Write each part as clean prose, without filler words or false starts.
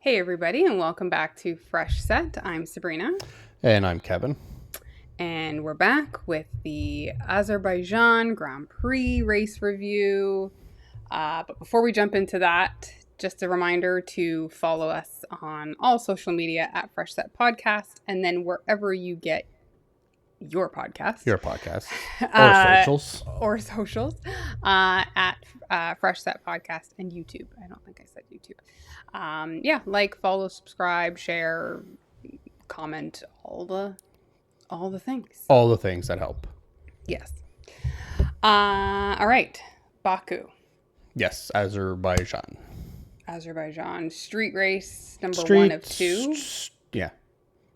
Hey everybody, and welcome back to Fresh Set. I'm Sabrina. And I'm Kevin. And we're back with the Azerbaijan Grand Prix race review. But before we jump into that, just a reminder to follow us on all social media at Fresh Set Podcast, and then wherever you get your podcast. Your podcast. Or socials. At Fresh Set Podcast and YouTube. I don't think I said YouTube. Follow, subscribe, share, comment, all the things. All the things that help. Yes. All right. Baku. Yes, Azerbaijan. Street race number 1 of 2. Yeah.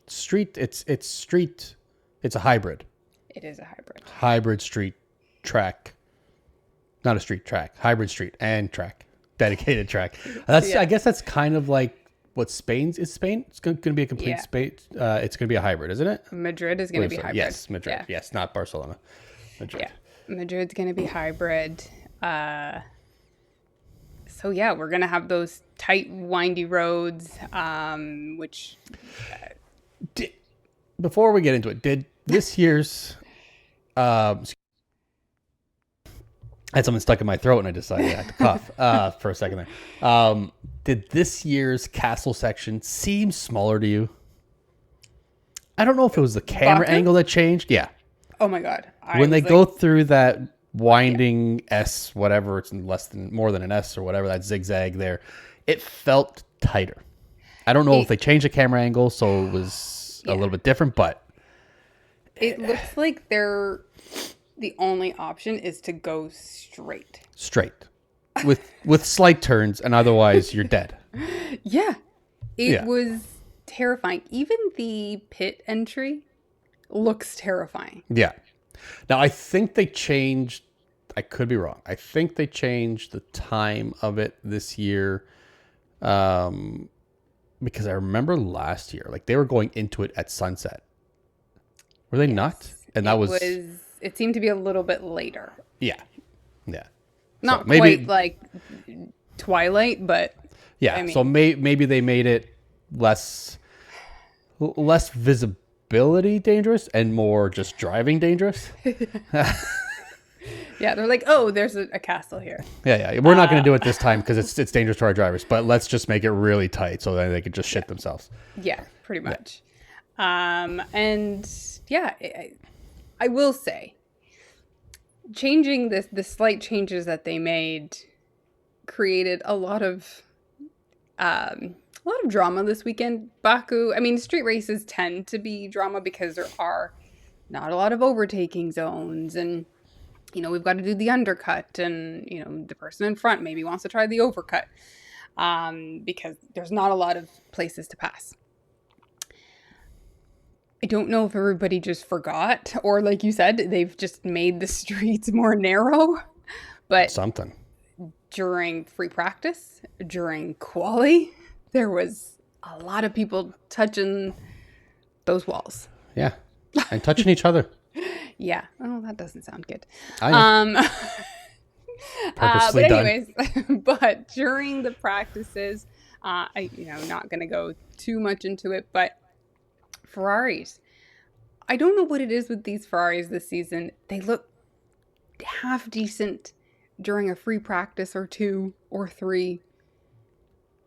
Street, it's street. It's a hybrid. It is a hybrid. Hybrid street track. Not a street track. Hybrid street and track. Dedicated track. I guess that's kind of like what Spain's is. Spain. It's going to be a complete Spain. It's going to be a hybrid, isn't it? Madrid is going to be hybrid. Yes, Madrid. Yeah. Yes, not Barcelona. Madrid. Yeah, Madrid's going to be hybrid. We're going to have those tight, windy roads, which... Before we get into it, did this year's... I had something stuck in my throat and I decided I had to cough for a second there. Did this year's castle section seem smaller to you? I don't know if it was the camera angle that changed. Yeah. Oh my God. When they go through that winding S, whatever, it's more than an S or whatever, that zigzag there, it felt tighter. I don't know if they changed the camera angle, so it was a little bit different, but... It looks like the only option is to go straight. With slight turns, and otherwise you're dead. Yeah. It was terrifying. Even the pit entry looks terrifying. Yeah. Now, I think they changed... I could be wrong. I think they changed the time of it this year. Because I remember last year, like they were going into it at sunset. Were they not? And that was... It seemed to be a little bit later. Yeah. Yeah. Not so quite like twilight, but... Yeah, I mean, so maybe they made it less visibility dangerous and more just driving dangerous. Yeah, they're like, oh, there's a castle here. Yeah. We're not going to do it this time because it's dangerous to our drivers, but let's just make it really tight so that they could just shit themselves. Yeah, pretty much. I will say, changing the slight changes that they made created a lot of drama this weekend. Baku, I mean, street races tend to be drama because there are not a lot of overtaking zones, and we've got to do the undercut, and the person in front maybe wants to try the overcut because there's not a lot of places to pass. I don't know if everybody just forgot, or like you said, they've just made the streets more narrow. But something during free practice, during quali, there was a lot of people touching those walls. Yeah, and touching each other. Yeah. Oh, that doesn't sound good. I know. Purposely but anyways, but during the practices, not going to go too much into it, but Ferraris. I don't know what it is with these Ferraris this season. They look half decent during a free practice or 2 or 3,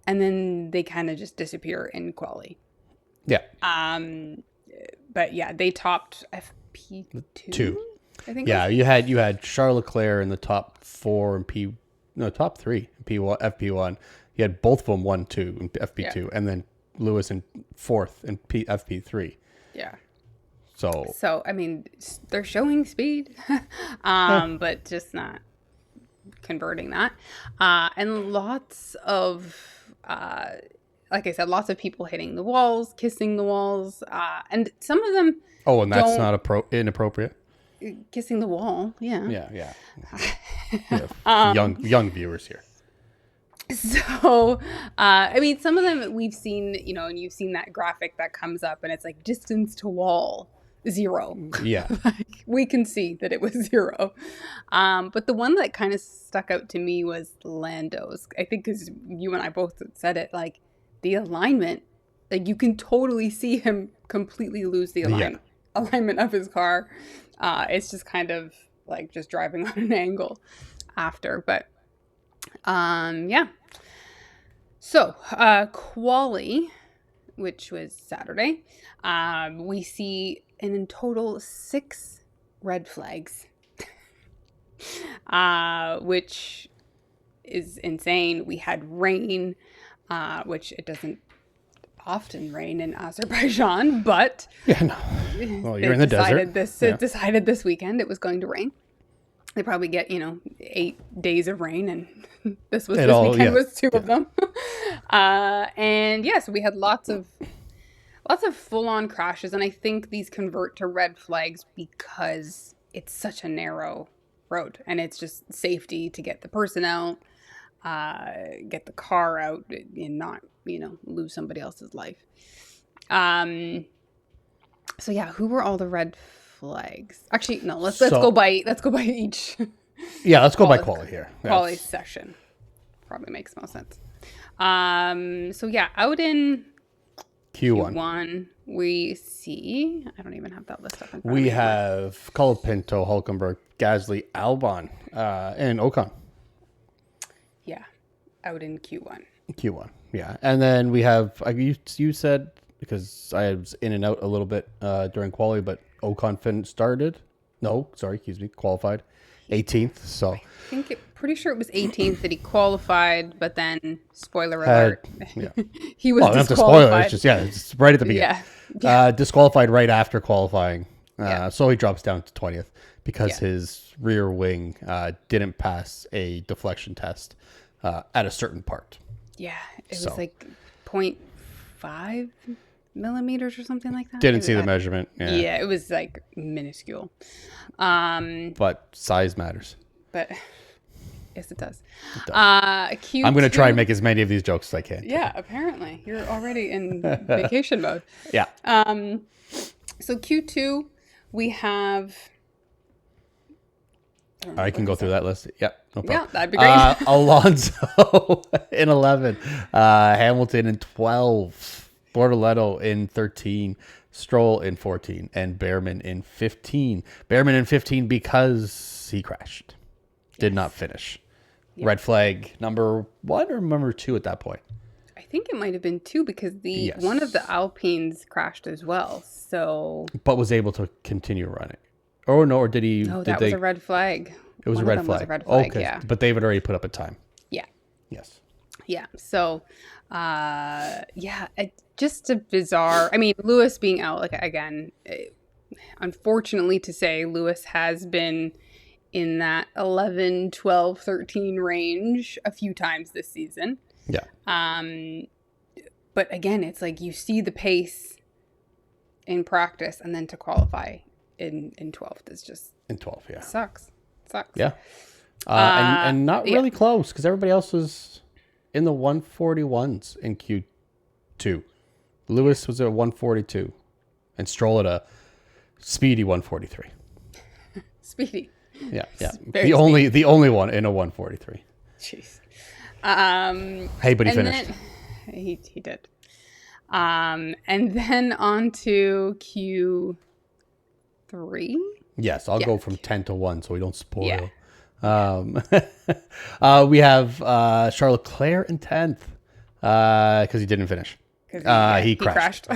and then they kind of just disappear in quali. Yeah. But yeah, they topped FP2. I think. Yeah, you had Charles Leclerc in the top 4 and top 3 in FP1. You had both of them 1-2 in FP2, and then Lewis in 4th in FP3. Yeah. So I mean, they're showing speed, but just not converting that. And lots of, like I said, lots of people hitting the walls, kissing the walls, and some of them. Oh, and that's not inappropriate. Kissing the wall, yeah. Yeah. Young viewers here. So, I mean, some of them we've seen, and you've seen that graphic that comes up and it's like distance to wall 0. Yeah. Like, we can see that it was 0. But the one that kind of stuck out to me was Lando's. I think because you and I both said it, like, the alignment, like you can totally see him completely lose the alignment of his car. It's just kind of like just driving on an angle after. But yeah. So quali, which was Saturday, we see in total 6 red flags, which is insane. We had rain, which it doesn't often rain in Azerbaijan, but well, you're in the desert. Decided this weekend it was going to rain. They probably get 8 days of rain, and this weekend was 2 of them. And so we had lots of full-on crashes, and I think these convert to red flags because it's such a narrow road, and it's just safety to get the person out, get the car out, and not lose somebody else's life. So yeah, who were all the red flags? Actually, no. Let's go by each. Yeah, let's go by quali here. Quali session probably makes most sense. So yeah, out in Q1, we see. I don't even have that list up in front of me. We have Colapinto, Hulkenberg, Gasly, Albon, and Ocon. Yeah, out in Q1. Q1, yeah, and then we have you said, because I was in and out a little bit during quali, but Ocon started. No, sorry, excuse me, qualified 18th. So I think pretty sure it was 18th that he qualified, but then spoiler alert, he was disqualified. Not to spoiler, it's just it's right at the beginning. Yeah. Disqualified right after qualifying, so he drops down to 20th because his rear wing didn't pass a deflection test at a certain part. Yeah, it was like 0.5 millimeters or something like that. Didn't see the measurement. Yeah, it was like minuscule. But size matters. But yes, it does. Q2, I'm going to try and make as many of these jokes as I can. Yeah, apparently you're already in vacation mode. Yeah. So Q2, we have. I can go through that list. Yep, no problem. Yeah, that'd be great. Alonso in 11, Hamilton in 12, Bortoletto in 13, Stroll in 14, and Behrman in 15. Behrman in 15 because he crashed. Did not finish. Yes. Red flag number 1 or number 2 at that point? I think it might have been 2 because one of the Alpines crashed as well. So, but was able to continue running. Oh, no, or did he? No, that was a red flag. It was a red flag. Okay, yeah. But they've already put up a time. Yeah. Yes. Yeah. So, just a bizarre. I mean, Lewis being out, like, again, unfortunately to say, Lewis has been in that 11, 12, 13 range a few times this season. Yeah. But again, it's like you see the pace in practice, and then to qualify in 12th is just in 12th. Yeah, sucks. Yeah, and not really close because everybody else was in the 141s in Q2. Lewis was at 142, and Stroll at a speedy 143. Speedy. Yeah. The only one in a 143. Jeez. Hey, but he finished. He did. And then on to Q3. Yes, I'll go from 10 to 1 so we don't spoil. Yeah. We have Charles Leclerc in 10th because he didn't finish. He crashed.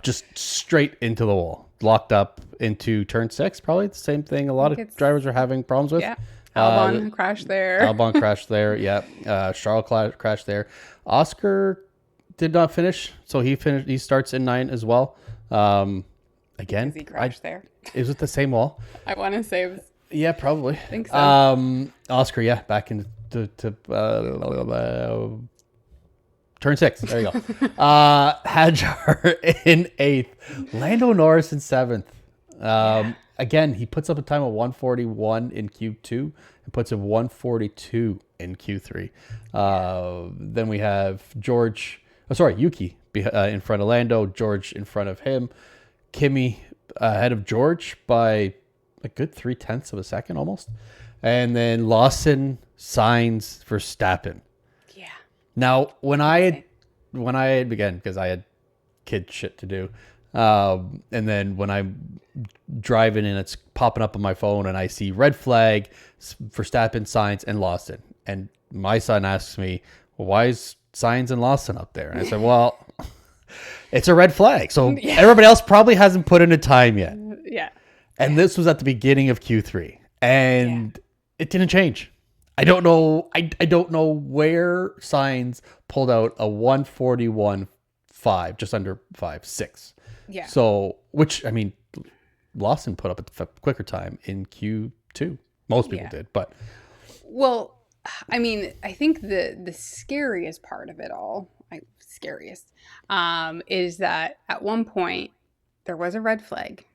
Just straight into the wall. Locked up into turn 6, probably the same thing a lot of drivers are having problems with. Yeah. Albon crashed there. Yeah. Charles crashed there. Oscar did not finish, so he starts in 9 as well. Again, he crashed there. Is it the same wall? I want to say it was. Yeah, probably. I think so. Oscar, back into turn 6. There you go. Hadjar in 8th. Lando Norris in 7th. Again, he puts up a time of 141 in Q2 and puts up 142 in Q3. Then we have Yuki in front of Lando, George in front of him, Kimi ahead of George by a good 0.3 of a second almost. And then Lawson, Sainz, Verstappen. Yeah. Now, when I when I began, because I had kid shit to do. And then when I'm driving and it's popping up on my phone and I see red flag for Verstappen, Sainz, and Lawson. And my son asks me, well, why is Sainz and Lawson up there? And I said, well, it's a red flag. So everybody else probably hasn't put in a time yet. Yeah. And this was at the beginning of Q3. And it didn't change. I don't know. I don't know where Sainz pulled out a 1:41.5, just under 5.6. Yeah. So, which, I mean, Lawson put up a quicker time in Q2. Most people did, but. Well, I mean, I think the scariest part of it all, is that at one point there was a red flag,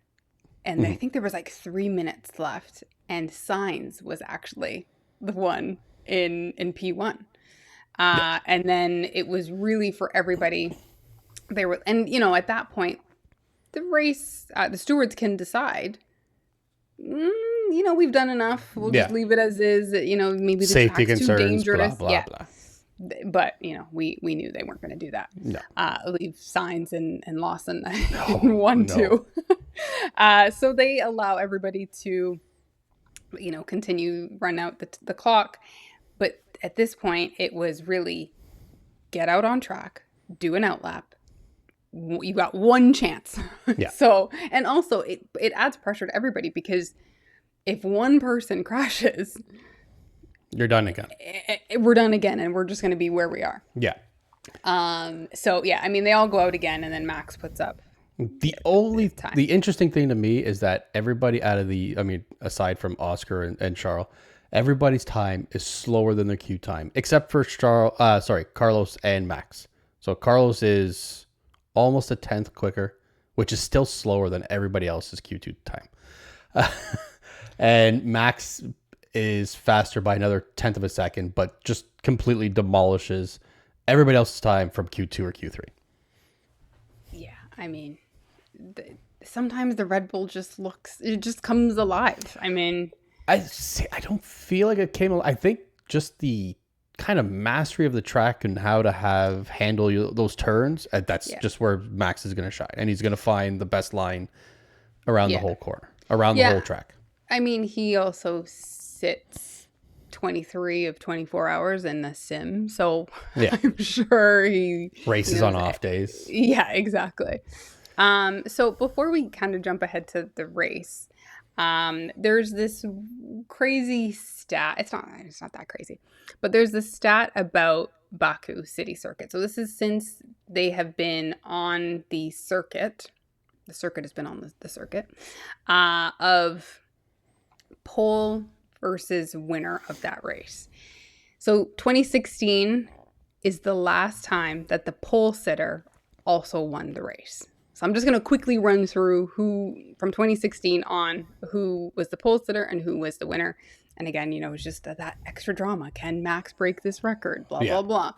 and I think there was like 3 minutes left, and Sainz was actually the one in P1. And then it was really for everybody. And at that point, the race, the stewards can decide, we've done enough. We'll just leave it as is. Maybe the Safety track's concerns, too dangerous. blah, blah. But, we knew they weren't going to do that. No. Leave Sainz and Lawson in 1-2. So they allow everybody to, continue, run out the clock. But at this point, it was really get out on track, do an outlap. You got one chance. Yeah. So, and also it adds pressure to everybody, because if one person crashes, you're done again. We're done again, and we're just going to be where we are. Yeah. So yeah, I mean, they all go out again, and then Max puts up. The interesting thing to me is that everybody aside from Oscar and Charles, everybody's time is slower than their Q time, except for Carlos and Max. So Carlos is almost a 10th quicker, which is still slower than everybody else's Q2 time. And Max is faster by another 10th of a second, but just completely demolishes everybody else's time from Q2 or Q3. Yeah, I mean, sometimes the Red Bull just comes alive. I mean, I don't feel like it came alive. I think just the kind of mastery of the track and how to handle those turns. That's just where Max is going to shine, and he's going to find the best line around the whole corner, around the whole track. I mean, he also sits 23 of 24 hours in the sim, so I'm sure he races on off days. Yeah, exactly. So before we kind of jump ahead to the race, there's this crazy stat. It's not that crazy, but there's this stat about Baku City Circuit. So this is since they have been on the circuit. The circuit has been on the circuit of pole versus winner of that race. So 2016 is the last time that the pole sitter also won the race. So I'm just going to quickly run through who from 2016 on, who was the pole sitter and who was the winner. And again, it's just that extra drama. Can Max break this record? Blah, blah, blah.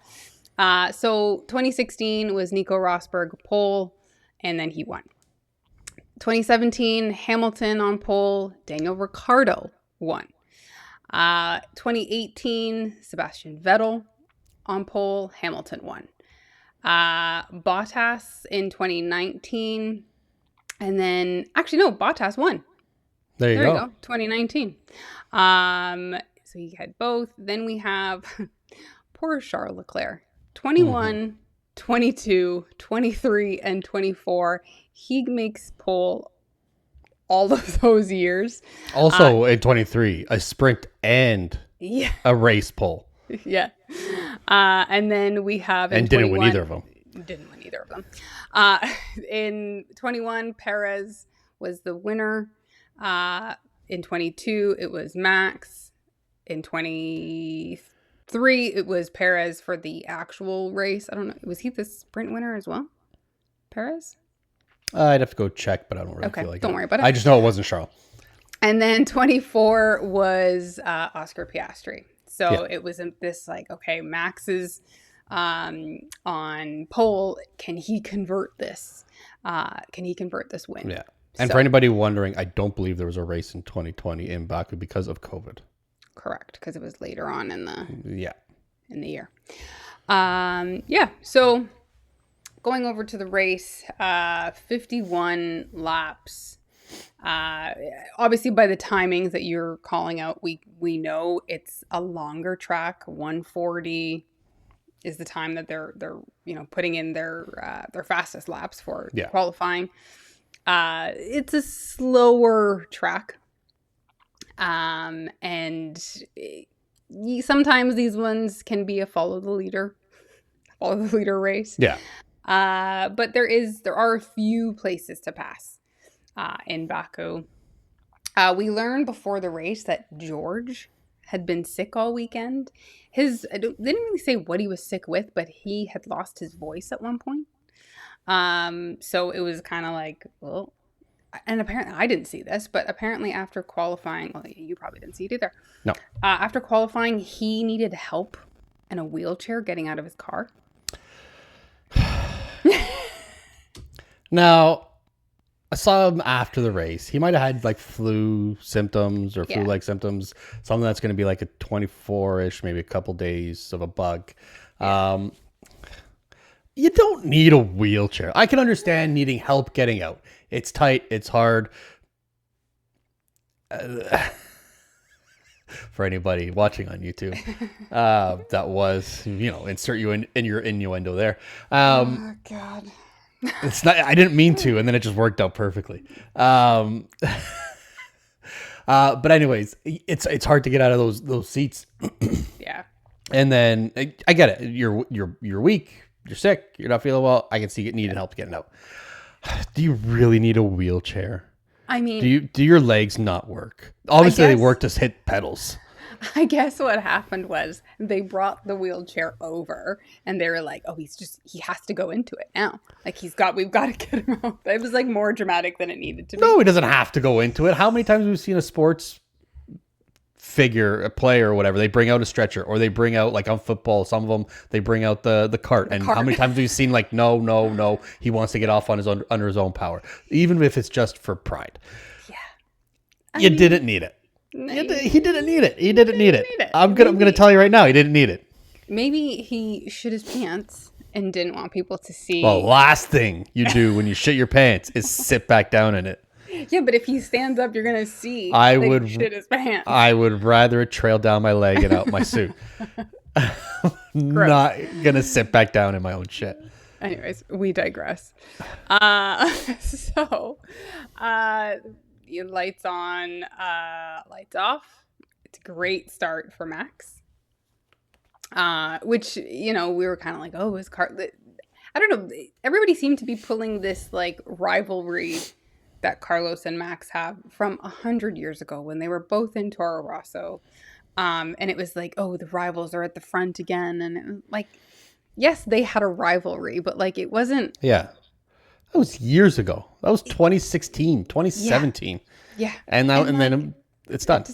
So 2016 was Nico Rosberg pole, and then he won. 2017, Hamilton on pole, Daniel Ricciardo won. 2018, Sebastian Vettel on pole, Hamilton won. Bottas in 2019, and then Bottas won. There you go. 2019. So he had both. Then we have poor Charles Leclerc, 21, 22, 23, and 24. He makes pole all of those years. Also in 23, a sprint and a race pole. Yeah. And then we have in and didn't win either of them. Didn't win either of them. In 21, Perez was the winner. In 22, it was Max. In 23, it was Perez for the actual race. I don't know. Was he the sprint winner as well? Perez? I'd have to go check, but I don't really feel like don't worry about it. I just know it wasn't Charles. And then 24 was Oscar Piastri. So it was this Max is on pole. Can he convert this? Can he convert this win? Yeah. And for anybody wondering, I don't believe there was a race in 2020 in Baku because of COVID. Correct, because it was later on in the year. So going over to the race, 51 laps. Obviously, by the timings that you're calling out, we know it's a longer track. 140 is the time that they're putting in their fastest laps for Yeah. qualifying. It's a slower track, and sometimes these ones can be a follow the leader race. Yeah. But there are a few places to pass in Baku. We learned before the race that George had been sick all weekend. They didn't really say what he was sick with, but he had lost his voice at one point. So it was kind of like, well, and apparently I didn't see this, but apparently after qualifying, well, you probably didn't see it either. No. After qualifying, he needed help in a wheelchair getting out of his car. Now, I saw him after the race. He might have had like flu symptoms or flu-like symptoms. Something that's going to be like a 24-ish, maybe a couple days of a bug. Yeah. You don't need a wheelchair. I can understand needing help getting out. It's tight. It's hard. For anybody watching on YouTube, that was, insert you in your innuendo there. Oh, God. It's not. I didn't mean to, and then it just worked out perfectly. But anyways, it's hard to get out of those seats. Yeah. And then I get it. You're weak. You're sick. You're not feeling well. I can see you needing help getting out. Do you really need a wheelchair? I mean, do your legs not work? Obviously, they work to hit pedals. I guess what happened was they brought the wheelchair over and they were like, oh, he has to go into it now. Like we've got to get him out. It was like more dramatic than it needed to be. No, he doesn't have to go into it. How many times have we seen a sports figure, a player or whatever, they bring out a stretcher, or they bring out, like on football, some of them, they bring out the cart. And how many times have you seen like, no, he wants to get off on under his own power, even if it's just for pride. Yeah. You didn't need it. He didn't need it. He didn't need it. I'm gonna tell you right now, he didn't need it. Maybe he shit his pants and didn't want people to see. Well, last thing you do when you shit your pants is sit back down in it. Yeah, but if he stands up, you're gonna see. Shit his pants. I would rather it trail down my leg and out my suit. Not gonna sit back down in my own shit. Anyways, we digress. Lights on, lights off. It's a great start for Max. Which, we were kind of like, oh, his car. I don't know. Everybody seemed to be pulling this like rivalry that Carlos and Max have from 100 years ago when they were both in Toro Rosso. And it was like, oh, the rivals are at the front again. And it was like, yes, they had a rivalry, but like it wasn't. Yeah. That was years ago. That was 2016, 2017. Yeah. And then it's done.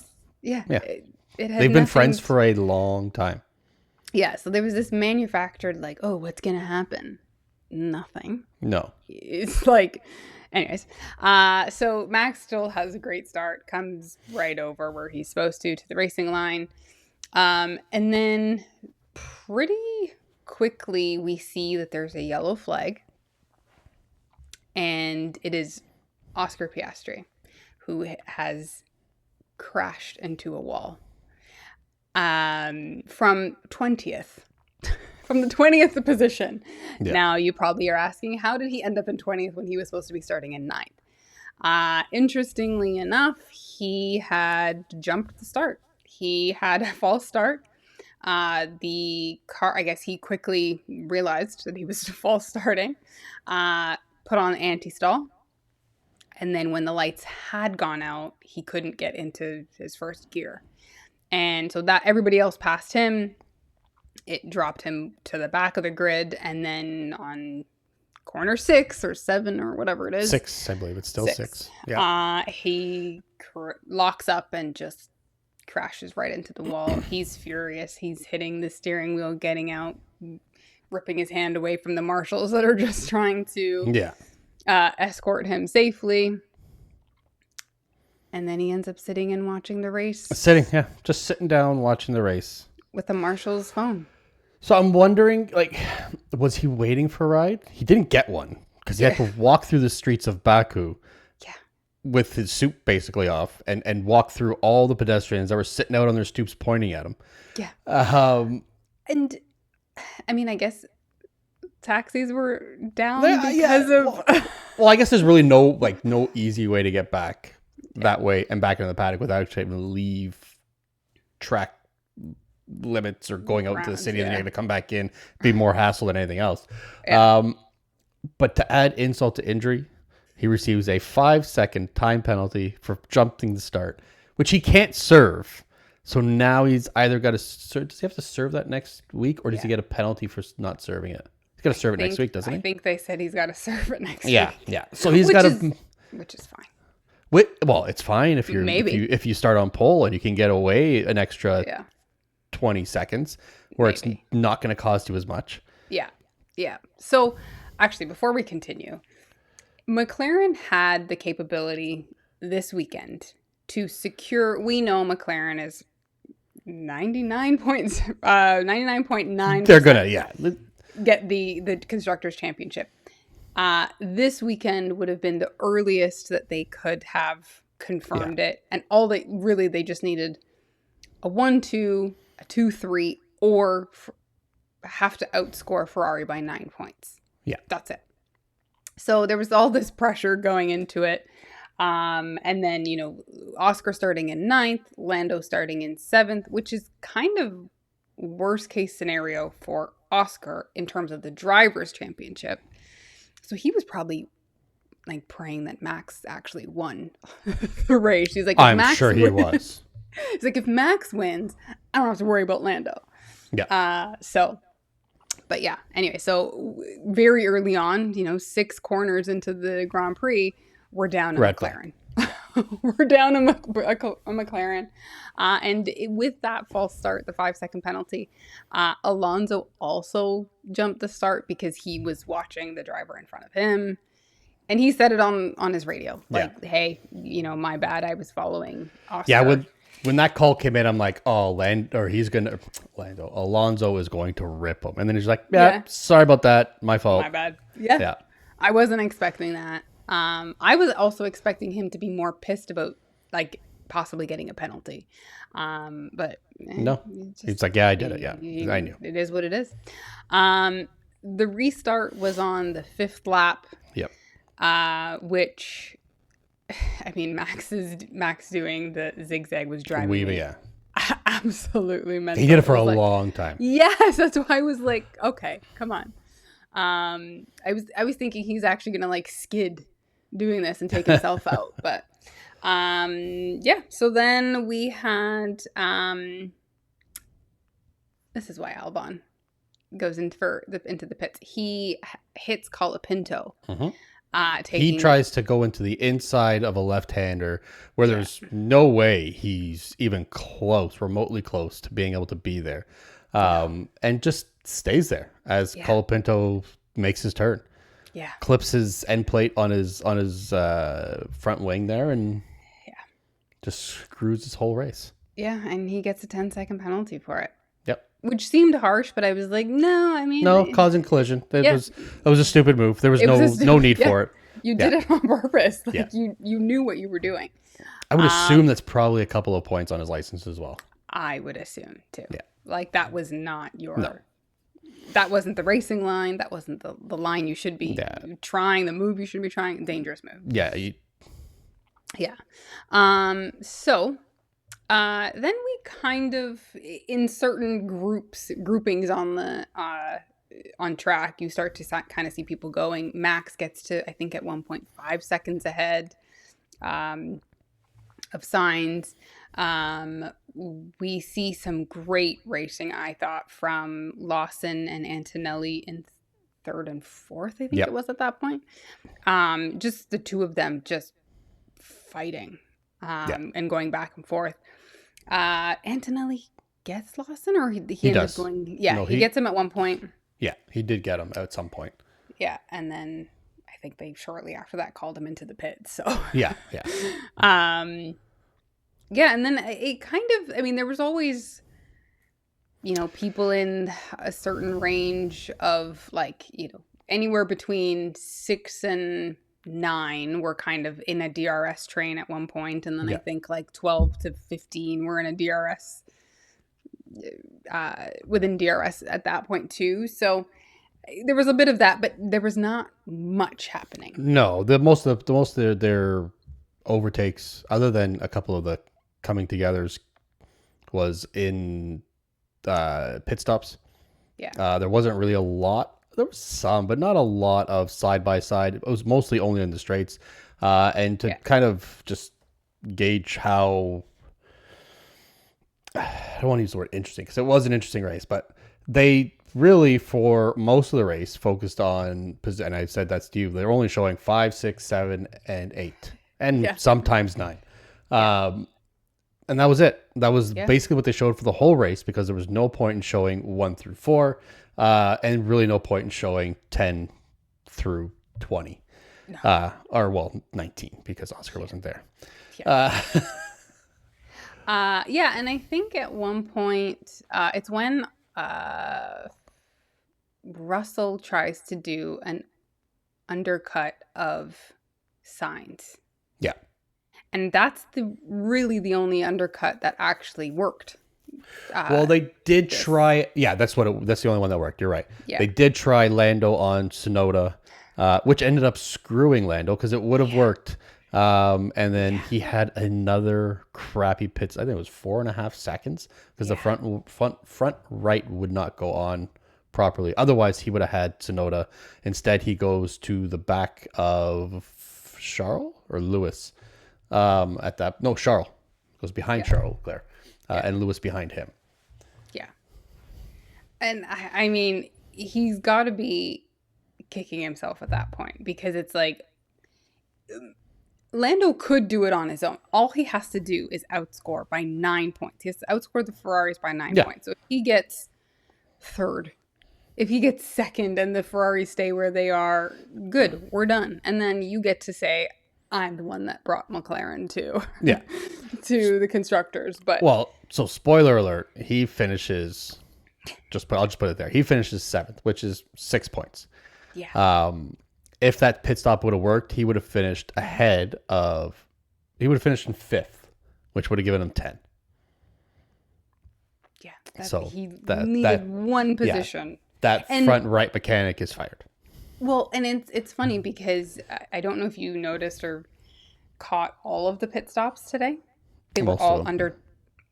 Yeah. It had They've been friends for a long time. Yeah. So there was this manufactured like, oh, what's going to happen? Nothing. No. It's like, anyways. So Max still has a great start, comes right over where he's supposed to the racing line. And then pretty quickly we see that there's a yellow flag. And it is Oscar Piastri, who has crashed into a wall from 20th, from the 20th position. Yeah. Now, you probably are asking, how did he end up in 20th when he was supposed to be starting in 9th? Interestingly enough, he had jumped the start. He had a false start. The car, I guess he quickly realized that he was false starting. Put on anti-stall, and then when the lights had gone out, he couldn't get into his first gear, and so that everybody else passed him. It dropped him to the back of the grid, and then on corner 6 or 7 or whatever it is, 6, I believe it's still 6. Yeah, he locks up and just crashes right into the wall. He's furious. He's hitting the steering wheel, getting out, ripping his hand away from the marshals that are just trying to escort him safely. And then he ends up sitting and watching the race. Just sitting down watching the race. With the marshal's phone. So I'm wondering, like, was he waiting for a ride? He didn't get one because he had to walk through the streets of Baku Yeah. with his suit basically off and walk through all the pedestrians that were sitting out on their stoops pointing at him. Yeah. Um, And I mean, I guess taxis were down yeah, because of. well, I guess there's really no easy way to get back that way and back into the paddock without having to leave track limits or going out into the city and then you're going to come back in, be more hassle than anything else. Yeah. But to add insult to injury, he receives a 5-second time penalty for jumping the start, which he can't serve. So now he's either got to serve. Does he have to serve that next week, or does he get a penalty for not serving it? He's got to serve it next week, doesn't he? I think they said he's got to serve it next week. Yeah. So he's got to. Which is fine. Well, it's fine if you're if you start on pole and you can get away an extra 20 seconds where it's not going to cost you as much. Yeah. So actually, before we continue, McLaren had the capability this weekend to secure. We know McLaren is 99.9%. They're gonna get the Constructors' Championship. This weekend would have been the earliest that they could have confirmed it, and they just needed a 1-2, a 2-3, or have to outscore Ferrari by 9 points. Yeah, that's it. So there was all this pressure going into it. And then, Oscar starting in 9th, Lando starting in 7th, which is kind of worst case scenario for Oscar in terms of the Drivers' Championship. So he was probably like praying that Max actually won the race. He's like, I'm sure he was. He's like, if Max wins, I don't have to worry about Lando. Yeah. But yeah, anyway, so very early on, 6 corners into the Grand Prix, we're down a McLaren. We're down a McLaren. And with that false start, the 5-second penalty, Alonso also jumped the start because he was watching the driver in front of him. And he said it on his radio. Like, hey, my bad. I was following Oscar. Yeah, when that call came in, I'm like, oh, Alonso is going to rip him. And then he's like, sorry about that. My fault. My bad. Yeah. I wasn't expecting that. I was also expecting him to be more pissed about like possibly getting a penalty. But no, it's like, I did it. Yeah, I knew. It is what it is. The restart was on the 5th lap. Yep. Which, I mean, Max doing the zigzag was driving me absolutely mental. He did it for a long time. Yes, that's why I was like, okay, come on. I was thinking he's actually gonna like skid doing this and take himself out, but so then we had this is why Albon goes into the pits. He hits Colapinto. Mm-hmm. He tries to go into the inside of a left-hander where there's no way he's even remotely close to being able to be there, and just stays there as Colapinto makes his turn. Yeah, clips his end plate on his front wing there, and just screws his whole race. Yeah, and he gets a 10-second penalty for it. Yep, which seemed harsh, but I was like, no, I mean, causing collision. It was a stupid move. There was no need for it. You did it on purpose. Like you knew what you were doing. I would assume that's probably a couple of points on his license as well. I would assume too. Yeah, like that was not your. No. That wasn't the racing line. That wasn't the line you should be trying, the move you should be trying. Dangerous move. Yeah. So then we kind of, in certain groupings on track, you start to kind of see people going. Max gets to, I think, at 1.5 seconds ahead of Sainz. We see some great racing, I thought, from Lawson and Antonelli in 3rd and 4th, I think it was at that point. Just the two of them just fighting and going back and forth. Antonelli gets Lawson, or he ends up going... Yeah, no, he gets him at one point. Yeah, he did get him at some point. Yeah, and then I think they shortly after that called him into the pits. So yeah. Yeah, and then it kind of, I mean, there was always people in a certain range of like, anywhere between 6 and 9 were kind of in a DRS train at one point, and then I Yeah. think like 12 to 15 were in a DRS within DRS at that point too. So there was a bit of that, but there was not much happening. No, the most of their overtakes, other than a couple of the coming togethers, was in pit stops. Yeah. There wasn't really a lot. There was some, but not a lot of side by side. It was mostly only in the straights, and to Yeah. kind of just gauge how, I don't want to use the word interesting because it was an interesting race, but they really, for most of the race, focused on, and I said that's to you, they're only showing 5, 6, 7, and 8, and Yeah. sometimes 9. And that was it. That was Yeah. basically what they showed for the whole race, because there was no point in showing 1 through 4, and really no point in showing 10 through 20. No. Or, well, 19, because Oscar wasn't there. Yeah. Yeah, and I think at one point, it's when Russell tries to do an undercut of Sainz. Yeah. And that's really the only undercut that actually worked. Well, they did try. Yeah, that's the only one that worked. You're right. Yeah. They did try Lando on Tsunoda, which ended up screwing Lando because it would have worked. And then he had another crappy pits. I think it was 4.5 seconds because the front right would not go on properly. Otherwise, he would have had Tsunoda. Instead, he goes to the back of Charles or Lewis. Charles goes behind Charles Leclerc, and Lewis behind him. Yeah. And I mean, he's got to be kicking himself at that point, because it's like Lando could do it on his own. All he has to do is outscore by 9 points. He has to outscore the Ferraris by 9 points. So if he gets third, if he gets second and the Ferraris stay where they are, good, we're done. And then you get to say, I'm the one that brought McLaren to the constructors. But so spoiler alert, he finishes. I'll just put it there. He finishes 7th, which is 6 points. Yeah. If that pit stop would have worked, he would have finished in 5th, which would have given him 10. Yeah. So he needed one position. That front right mechanic is fired. Well, and it's funny because I don't know if you noticed or caught all of the pit stops today. They were all under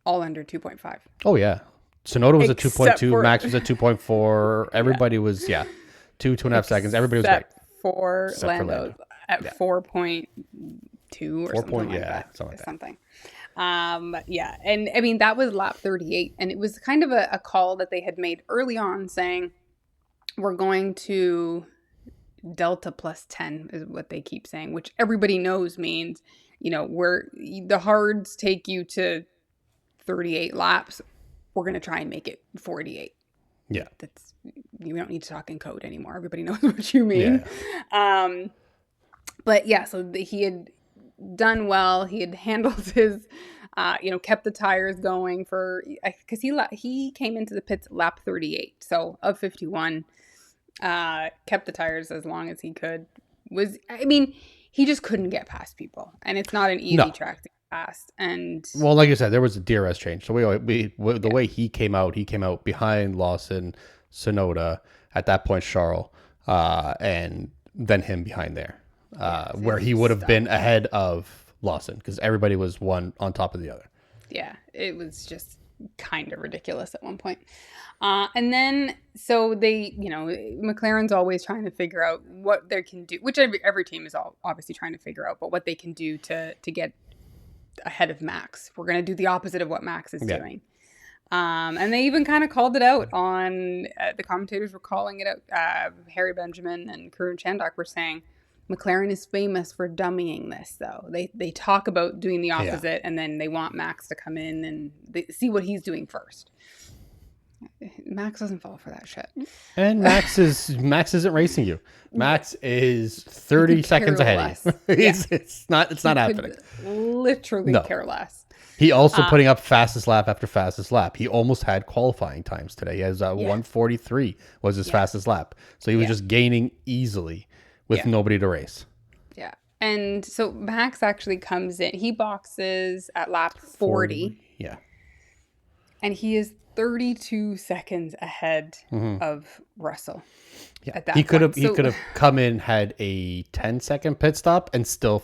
2.5. Oh yeah, Tsunoda was at Except 2.2, Max was at 2.4. Everybody was 2.5 seconds. Everybody was great. Except for Lando at 4.2 or something like that. Something. And I mean that was lap 38, and it was kind of a call that they had made early on, saying we're going to delta plus 10 is what they keep saying, which everybody knows means, where the hards take you to 38 laps, we're going to try and make it 48. Yeah. You don't need to talk in code anymore. Everybody knows what you mean. Yeah. But yeah, so he had done well. He had handled his, kept the tires going because he came into the pits lap 38. So of 51, kept the tires as long as he could. He just couldn't get past people, and it's not an easy track to get past. And well, like I said, there was a DRS change. So the way he came out behind Lawson, Tsunoda, at that point Charles, and then him behind there, where he would have been ahead of Lawson because everybody was one on top of the other. Yeah, it was just kind of ridiculous at one point. And then, so they, McLaren's always trying to figure out what they can do, which every team is obviously trying to figure out, but what they can do to get ahead of Max. We're going to do the opposite of what Max is doing. And they even kind of called it out on, the commentators were calling it out. Harry Benjamin and Karun Chandhok were saying, McLaren is famous for dummying this, though. They talk about doing the opposite, and then they want Max to come in and see what he's doing first. Max doesn't fall for that shit. And Max isn't racing you. Max is 30 seconds ahead of you. It's not happening. Literally care less. He also putting up fastest lap after fastest lap. He almost had qualifying times today. He has Yeah. 1:43 was his fastest lap. So he was just gaining easily with nobody to race. Yeah. And so Max actually comes in. He boxes at lap 40. Yeah. And he is 32 seconds ahead of Russell at that He could have point. he could have come in, had a 10-second pit stop and still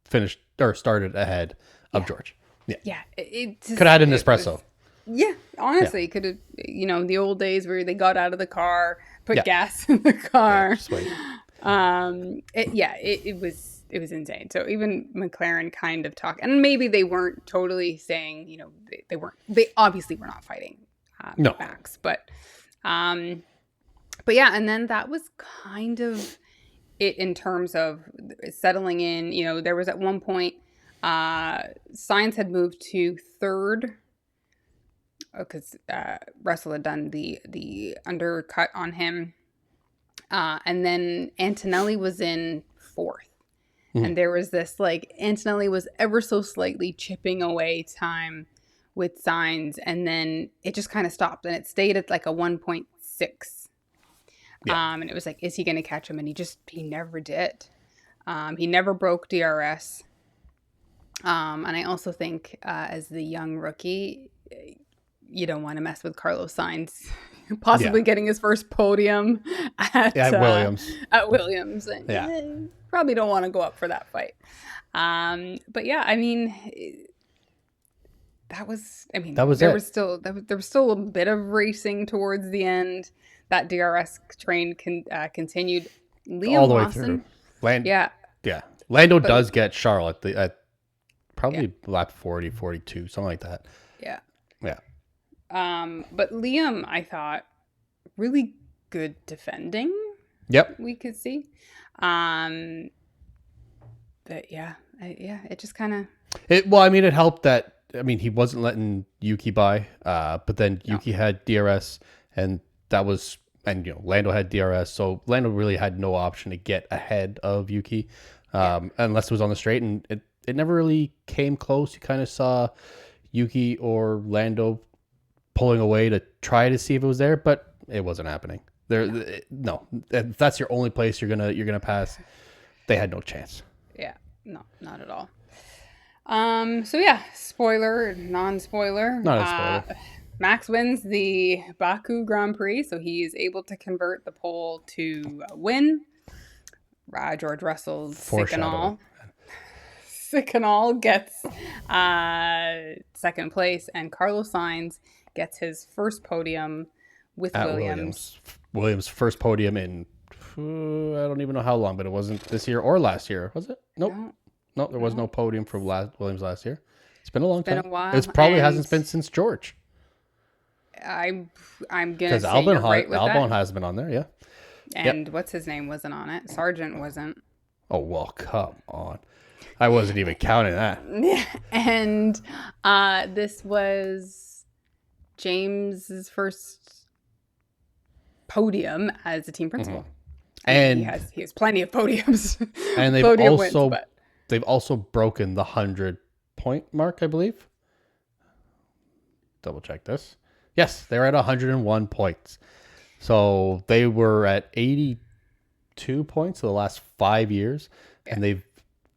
finished or started ahead of George. Yeah. Yeah. It just, Could have had an espresso. Honestly, could have, the old days where they got out of the car, put gas in the car. Just wait. It was insane. So even McLaren kind of talk, and maybe they weren't totally saying, they obviously were not fighting Max, but yeah, and then that was kind of it in terms of settling in. There was at one point, Sainz had moved to third because Russell had done the undercut on him. And then Antonelli was in fourth. And there was this, Antonelli was ever so slightly chipping away time with Sainz. And then it just kind of stopped. And it stayed at a 1.6. And it was like, is he going to catch him? And he never did. He never broke DRS. And I also think as the young rookie, you don't want to mess with Carlos Sainz. Possibly getting his first podium at Williams. At Williams. And probably don't want to go up for that fight. But yeah, I mean, there was still a bit of racing towards the end. That DRS train continued. Liam all the way Lawson, through. Yeah. Lando does get Charlotte at probably lap 40, 42, something like that. Yeah. Yeah. But Liam, I thought, really good defending. Yep. We could see. But it just kind of. It helped that, he wasn't letting Yuki by, but then Yuki had DRS and Lando had DRS. So Lando really had no option to get ahead of Yuki, unless it was on the straight, and it never really came close. You kind of saw Yuki or Lando pulling away to try to see if it was there, but it wasn't happening. No, if that's your only place you're gonna pass, they had no chance. Yeah, no, not at all. Spoiler, non-spoiler. Not a spoiler. Max wins the Baku Grand Prix, so he is able to convert the pole to a win. George Russell's sick and all gets second place, and Carlos Sainz gets his first podium with Williams. Williams' first podium in I don't even know how long, but it wasn't this year or last year, was it? Nope. No, there was no podium for Williams last year. It's been a long time. Been a while. It probably hasn't been since George. I'm gonna say Albon, you're right with Albon that. has been on there, yeah. And what's his name wasn't on it. Sargent wasn't. Oh well, come on. I wasn't even counting that. And this was James's first podium as a team principal. And he has plenty of podiums. And they've also broken the 100-point mark, I believe. Double check this. Yes, they were at 101 points. So they were at 82 points for the last 5 years, and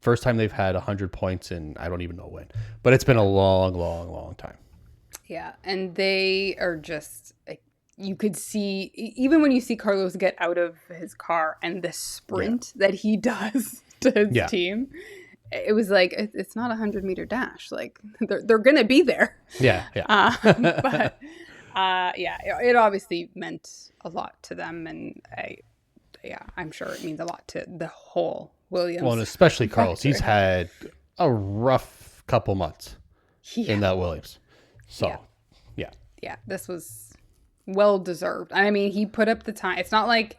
first time they've had 100 points in I don't even know when, but it's been a long, long, long time. Yeah, and they are just you could see even when you see Carlos get out of his car and the sprint that he does to his team, it was like it's not a 100-meter dash. Like they're gonna be there. But it obviously meant a lot to them, and I'm sure it means a lot to the whole Williams. Well, and especially Carlos. He's had a rough couple months in that Williams. So, yeah, this was well deserved. I mean, he put up the time. It's not like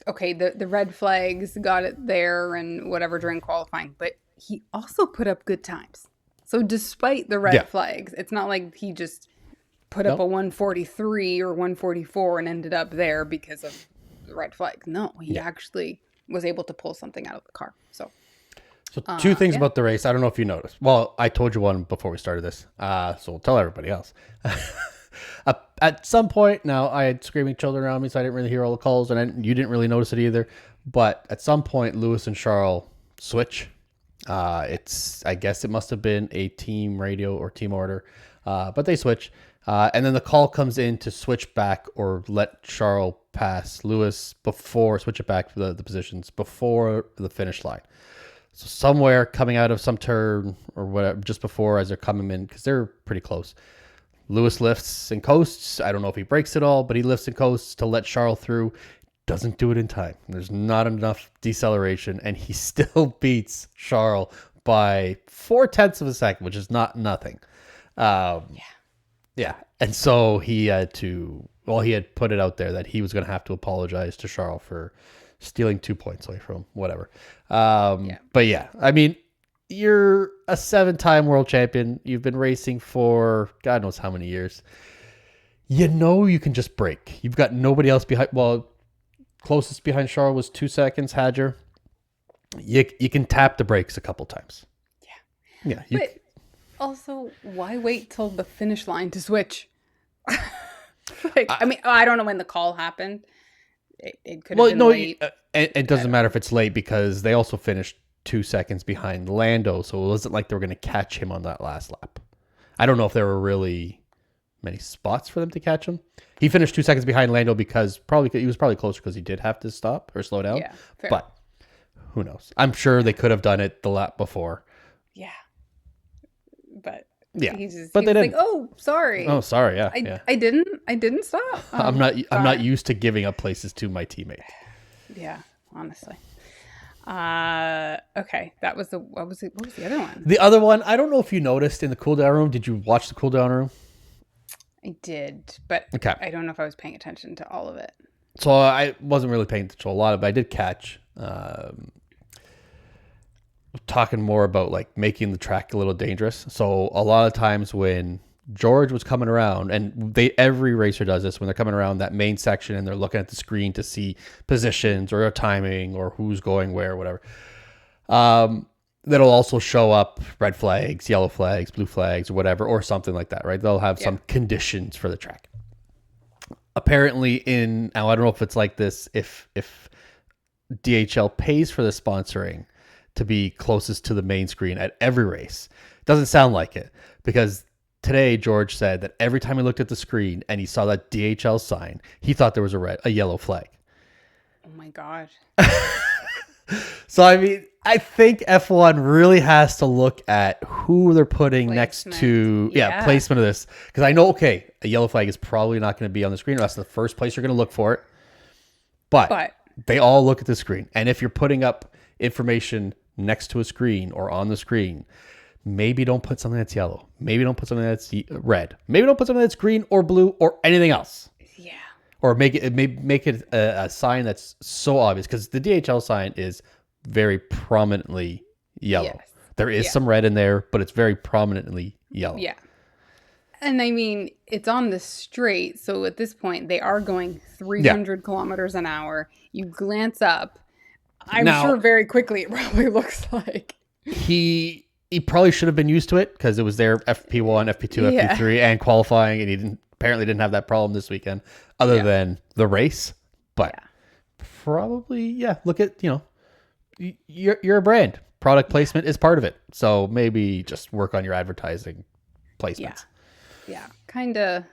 the red flags got it there and whatever during qualifying, but he also put up good times. So despite the red flags, it's not like he just put up a 143 or 144 and ended up there because of the red flags. No, he actually was able to pull something out of the car. So So two things Yeah. about the race. I don't know if you noticed. Well, I told you one before we started this. So we'll tell everybody else. At some point, now I had screaming children around me, so I didn't really hear all the calls, and you didn't really notice it either. But at some point, Lewis and Charles switch. I guess it must have been a team radio or team order, but they switch. And then the call comes in to switch back or let Charles pass Lewis before, switch it back to the positions before the finish line. So somewhere coming out of some turn or whatever, just before as they're coming in, because they're pretty close. Lewis lifts and coasts. I don't know if he breaks it all, but he lifts and coasts to let Charles through. Doesn't do it in time. There's not enough deceleration, and he still beats Charles by 0.4 of a second, which is not nothing. Yeah. And so he had put it out there that he was going to have to apologize to Charles for stealing 2 points away from him, whatever. But yeah, I mean, you're a 7-time world champion. You've been racing for God knows how many years. You know you can just break. You've got nobody else behind. Well, closest behind Charles was 2 seconds, Hadger. You can tap the brakes a couple times. Yeah. But also, why wait till the finish line to switch? I mean, I don't know when the call happened. It could have been late. It doesn't matter if it's late because they also finished 2 seconds behind Lando, so it wasn't like they were going to catch him on that last lap. I don't know if there were really many spots for them to catch him. He finished 2 seconds behind Lando because he was probably closer because he did have to stop or slow down. Yeah, fair. But who knows? I'm sure they could have done it the lap before. Yeah. But yeah, he was they didn't. like, "Oh, sorry. Oh, sorry. Yeah, I didn't stop. I'm not used to giving up places to my teammate. Yeah, honestly. Okay, what was the other one? The other one, I don't know if you noticed in the cool down room. Did you watch the cool down room? I did, but okay. I don't know if I was paying attention to all of it. So I wasn't really paying attention to a lot of it, but I did catch talking more about like making the track a little dangerous. So a lot of times when George was coming around, and every racer does this when they're coming around that main section and they're looking at the screen to see positions or timing or who's going where, whatever. That'll also show up red flags, yellow flags, blue flags, or whatever, or something like that, right? They'll have some conditions for the track. Apparently now I don't know if it's like this, if DHL pays for the sponsoring to be closest to the main screen at every race. Doesn't sound like it, because today George said that every time he looked at the screen and he saw that DHL sign, he thought there was a yellow flag. Oh my God. So I mean, I think F1 really has to look at who they're putting next to placement of this, because I know a yellow flag is probably not going to be on the screen. That's the first place you're going to look for it. But they all look at the screen, and if you're putting up information next to a screen or on the screen, maybe don't put something that's yellow. Maybe don't put something that's red. Maybe don't put something that's green or blue or anything else. Yeah. Or make it a sign that's so obvious, because the DHL sign is very prominently yellow. Yes. There is some red in there, but it's very prominently yellow. Yeah. And I mean, it's on the straight, so at this point they are going 300 kilometers an hour. You glance up, I'm sure very quickly it probably looks like he probably should have been used to it, because it was their FP1, FP2, FP3, and qualifying, and he apparently didn't have that problem this weekend, other than the race. But probably, look at, you're a brand. Product placement is part of it. So maybe just work on your advertising placements. Yeah. Kind of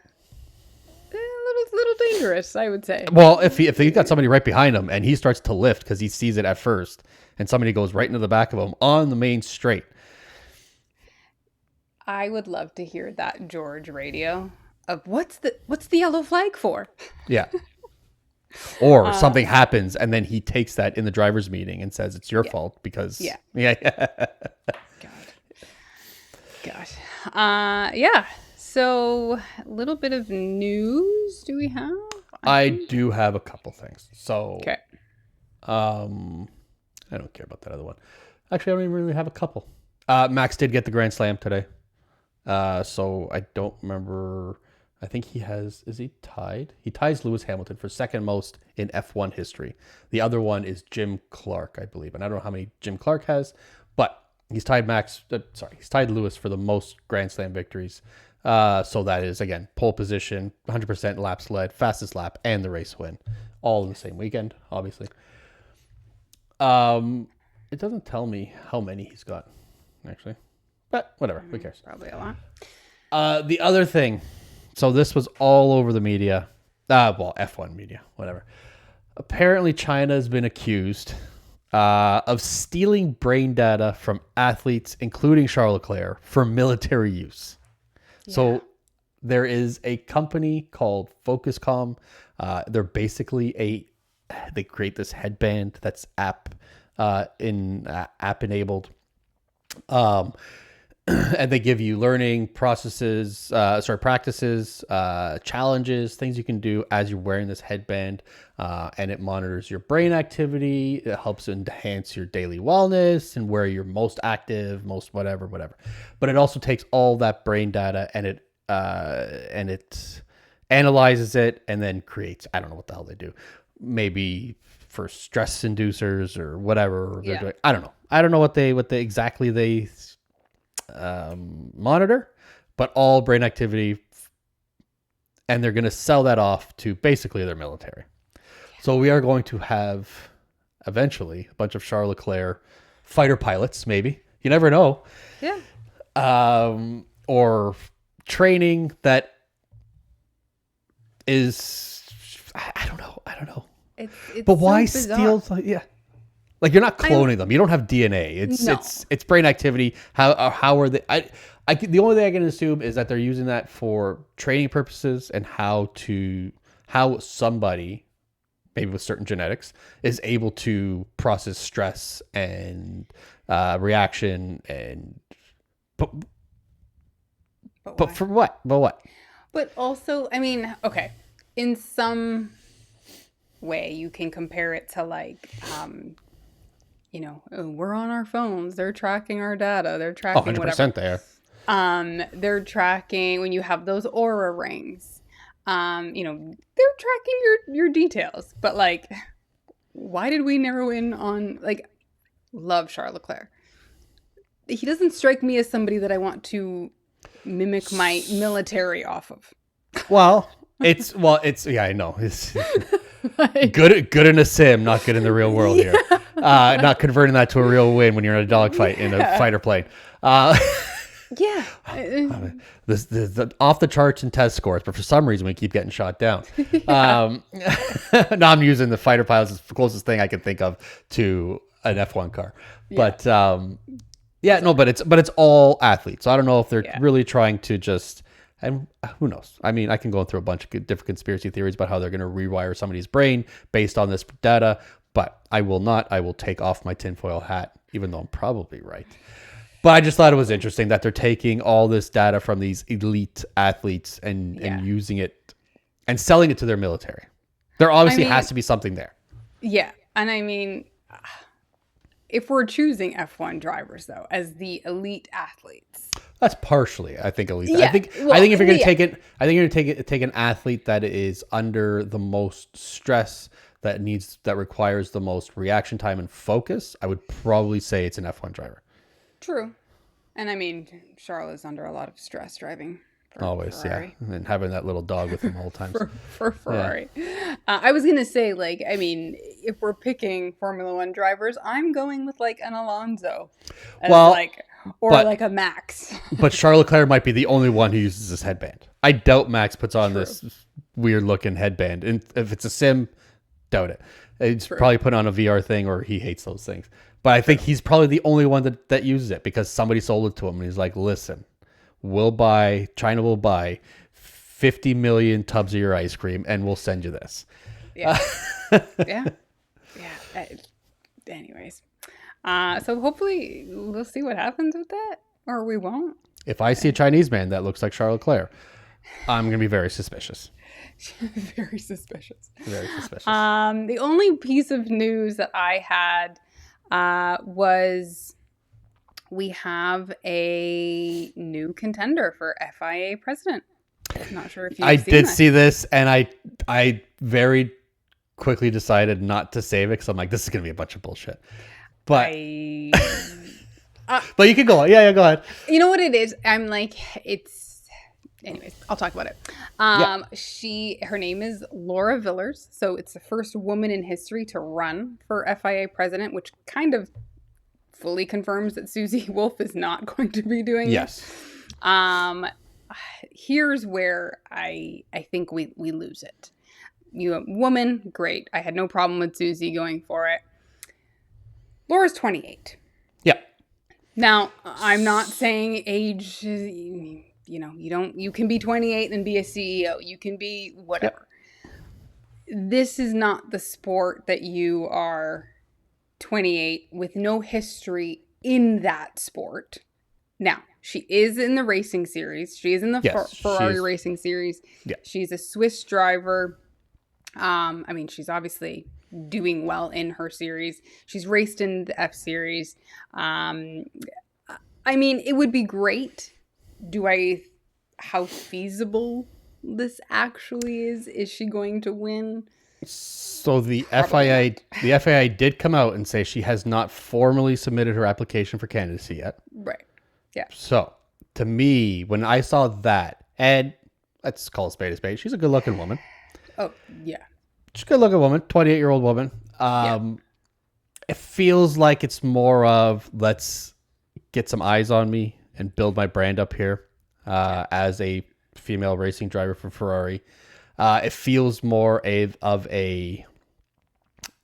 a little dangerous, I would say. Well, if he got somebody right behind him and he starts to lift because he sees it at first, and somebody goes right into the back of him on the main straight. I would love to hear that George radio of what's the yellow flag for? Yeah. Or something happens and then he takes that in the driver's meeting and says it's your fault because Gosh. So a little bit of news do we have? I do have a couple things. So I don't care about that other one. Actually, I don't even really have a couple. Max did get the Grand Slam today. So I don't remember. I think is he tied? He ties Lewis Hamilton for second most in F1 history. The other one is Jim Clark, I believe. And I don't know how many Jim Clark has, But he's tied he's tied Lewis for the most Grand Slam victories. So that is, again, pole position, 100% laps led, fastest lap, and the race win, all in the same weekend, obviously. It doesn't tell me how many he's got, actually, but whatever, who cares? Probably a lot. The other thing, so this was all over the media, F1 media, whatever. Apparently, China has been accused of stealing brain data from athletes, including Charles Leclerc, for military use. Yeah. So there is a company called Focuscom. They're basically they create this headband that's app enabled. And they give you learning practices, challenges, things you can do as you're wearing this headband. And it monitors your brain activity. It helps enhance your daily wellness and where you're most active, most whatever. But it also takes all that brain data and it analyzes it and then creates, I don't know what the hell they do. Maybe for stress inducers or whatever they're doing. I don't know. I don't know what they exactly they monitor, but all brain activity, and they're going to sell that off to basically their military. So we are going to have eventually a bunch of Charles Leclerc fighter pilots, maybe, you never know. Yeah. Or training that is, I don't know. It's but why so steal? Yeah. Like, you're not cloning them. You don't have DNA. It's brain activity. How are they? The only thing I can assume is that they're using that for training purposes and how somebody, maybe with certain genetics, is able to process stress and reaction and but for what? But what? But also, I mean, okay, in some way you can compare it to like we're on our phones, they're tracking our data, they're tracking 100% whatever. There. They're tracking when you have those Aura rings. They're tracking your details. But like, why did we narrow in on love Charles Leclerc? He doesn't strike me as somebody that I want to mimic my military off of. Well, I know. It's good in a sim, not good in the real world here. Not converting that to a real win when you're in a dogfight in a fighter plane. Yeah. The off the charts in test scores, but for some reason we keep getting shot down. Now I'm using the fighter pilots as the closest thing I can think of to an F1 car. But but it's all athletes. So I don't know if they're really trying to just, and who knows? I mean, I can go through a bunch of different conspiracy theories about how they're going to rewire somebody's brain based on this data, but I will not. I will take off my tinfoil hat, even though I'm probably right. But I just thought it was interesting that they're taking all this data from these elite athletes and using it and selling it to their military. There obviously has to be something there. Yeah. And I mean, if we're choosing F1 drivers, though, as the elite athletes. That's partially, I think, elite. Yeah. I think if you're going to take it, I think you're going to take an athlete that is under the most stress, that requires the most reaction time and focus. I would probably say it's an F1 driver. True. And I mean, Charles is under a lot of stress driving. Always, Ferrari. Yeah. And having that little dog with him the whole time. for Ferrari. Yeah. I was going to say, I mean, if we're picking Formula One drivers, I'm going with an Alonso. As a Max. But Charles Leclerc might be the only one who uses this headband. I doubt Max puts on this weird looking headband. And if it's a sim, doubt it. He's probably put on a VR thing, or he hates those things. But I think he's probably the only one that uses it because somebody sold it to him. And he's like, listen, China will buy 50 million tubs of your ice cream and we'll send you this. Yeah. Yeah. Anyways. So hopefully we'll see what happens with that, or we won't. If I see a Chinese man that looks like Charles Leclerc, I'm going to be very suspicious. Very suspicious. Very suspicious. The only piece of news that I had was we have a new contender for FIA president. I'm not sure if you've seen did see this, and I very quickly decided not to save it because I'm like, this is going to be a bunch of bullshit. But But you can go on. Yeah, go ahead. You know what it is? I'm like, anyways, I'll talk about it. Yeah. Her name is Laura Villers. So it's the first woman in history to run for FIA president, which kind of fully confirms that Susie Wolf is not going to be doing Yes. it. Here's where I think we lose it. You woman, great. I had no problem with Susie going for it. Laura's 28. Yeah. Now, I'm not saying age, you can be 28 and be a CEO. You can be whatever. This is not the sport that you are 28 with no history in that sport. Now, she is in the racing series. She is in the Ferrari racing series. Yeah. She's a Swiss driver. She's obviously doing well in her series. She's raced in the F series. It would be great. How feasible this actually is? Is she going to win? So the FIA did come out and say she has not formally submitted her application for candidacy yet. Right. Yeah. So to me, when I saw that, and let's call a spade, she's a good looking woman. Oh, yeah. She's a good looking woman, 28-year-old woman. It feels like it's more of let's get some eyes on me and build my brand up here as a female racing driver for Ferrari. It feels more of a,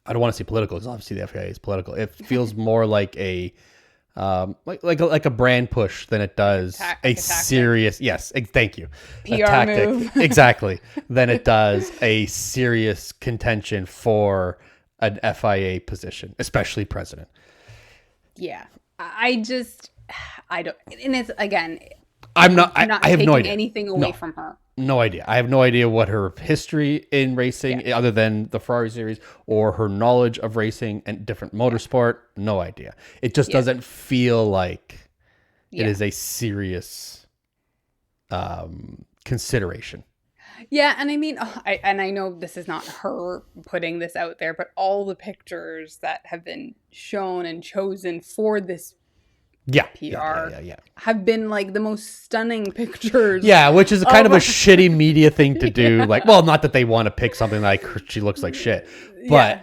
I don't want to say political, because obviously the FIA is political. It feels more like a like a brand push than it does a serious, yes, thank you, PR a tactic move. exactly, than it does a serious contention for an FIA position, especially president. Yeah, I don't, and it's again, I'm not I have no idea anything away from her. No idea. I have no idea what her history in racing, other than the Ferrari series, or her knowledge of racing and different motorsport. No idea. It just doesn't feel like it is a serious consideration. Yeah, and I know this is not her putting this out there, but all the pictures that have been shown and chosen for this PR have been like the most stunning pictures. Yeah, which is kind of a shitty media thing to do. Like, well, not that they want to pick something like she looks like shit, but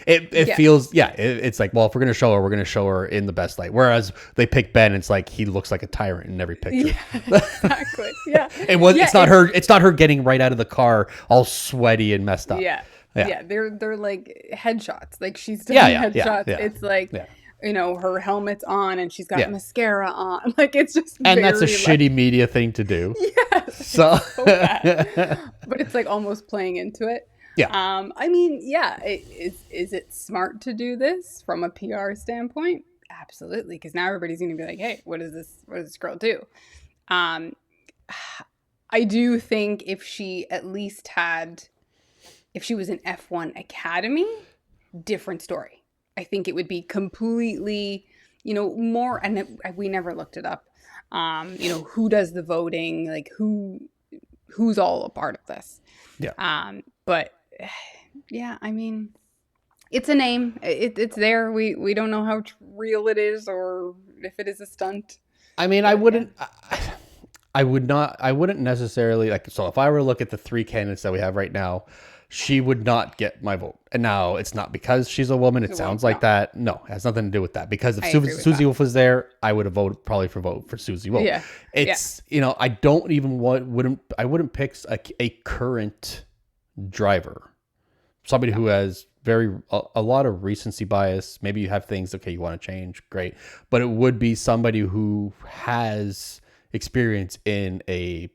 it feels, it's like, well, if we're going to show her, we're going to show her in the best light. Whereas they pick Ben, it's like he looks like a tyrant in every picture. Yeah, exactly. Yeah. It's not her. It's not her getting right out of the car all sweaty and messed up. Yeah. They're like headshots. Like she's doing headshots. It's like. Yeah. Her helmet's on and she's got mascara on. Like, it's just and that's a shitty media thing to do. Yes. So bad. But it's like almost playing into it. Yeah. Is it smart to do this from a PR standpoint? Absolutely. Because now everybody's going to be like, hey, what does this girl do? I do think if she was an F1 Academy, different story. I think it would be completely, more, and we never looked it up. Who does the voting? Like who's all a part of this? Yeah. But yeah, it's a name. It's there. We don't know how real it is or if it is a stunt. I wouldn't necessarily like. So if I were to look at the three candidates that we have right now, she would not get my vote. And now it's not because she's a woman. It sounds like that. No, it has nothing to do with that. Because if Susie Wolf was there, I would have voted for Susie Wolf. Yeah. It's, I don't even wouldn't pick a current driver. Somebody who has a lot of recency bias. Maybe you have things, okay, you want to change. Great. But it would be somebody who has experience in a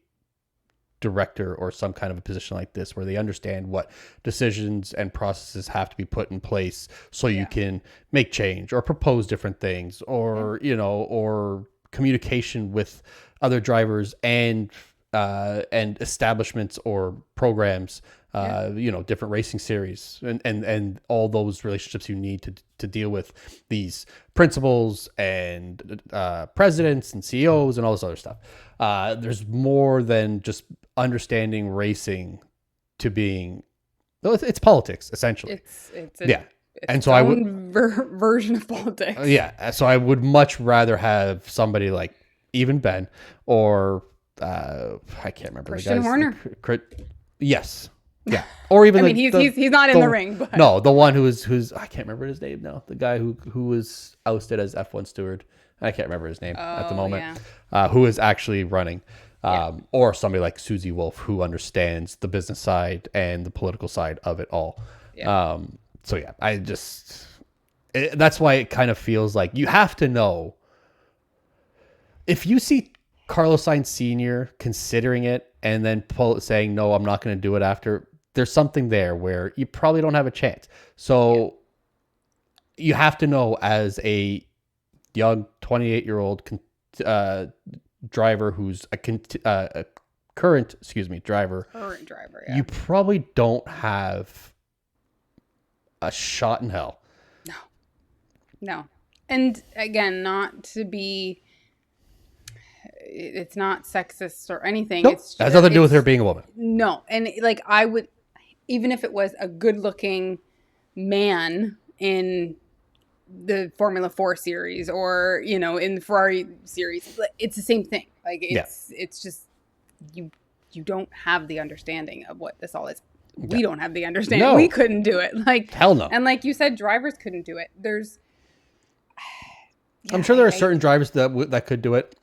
director or some kind of a position like this where they understand what decisions and processes have to be put in place so you can make change or propose different things or or communication with other drivers and establishments or programs, different racing series and all those relationships you need to deal with these principals and presidents and CEOs and all this other stuff. There's more than just understanding racing to being, it's politics essentially. it's And its so I would, own version of politics. yeah. So I would much rather have somebody like even Ben or I can't remember the Christian guys. Horner. Yes, yeah, or even I mean, he's not in the ring, but no, the one who's I can't remember his name now. The guy who was ousted as F1 steward. I can't remember his name at the moment. yeah. Who is actually running. Yeah. Or somebody like Susie Wolf who understands the business side and the political side of it all. Yeah. So yeah, that's why it kind of feels like you have to know if you see Carlos Sainz Sr. considering it and then saying, no, I'm not going to do it after, there's something there where you probably don't have a chance. So you have to know as a young 28-year-old driver who's a current driver. Current driver, yeah. You probably don't have a shot in hell. No. And again, not to be, it's not sexist or anything. Nope. It's It has nothing to do with her being a woman. No. And like I would, even if it was a good looking man in the Formula 4 series or, in the Ferrari series, it's the same thing. Like it's just, you don't have the understanding of what this all is. We don't have the understanding. No. We couldn't do it. Like, hell no. And like you said, drivers couldn't do it. I'm sure there are certain drivers that could do it.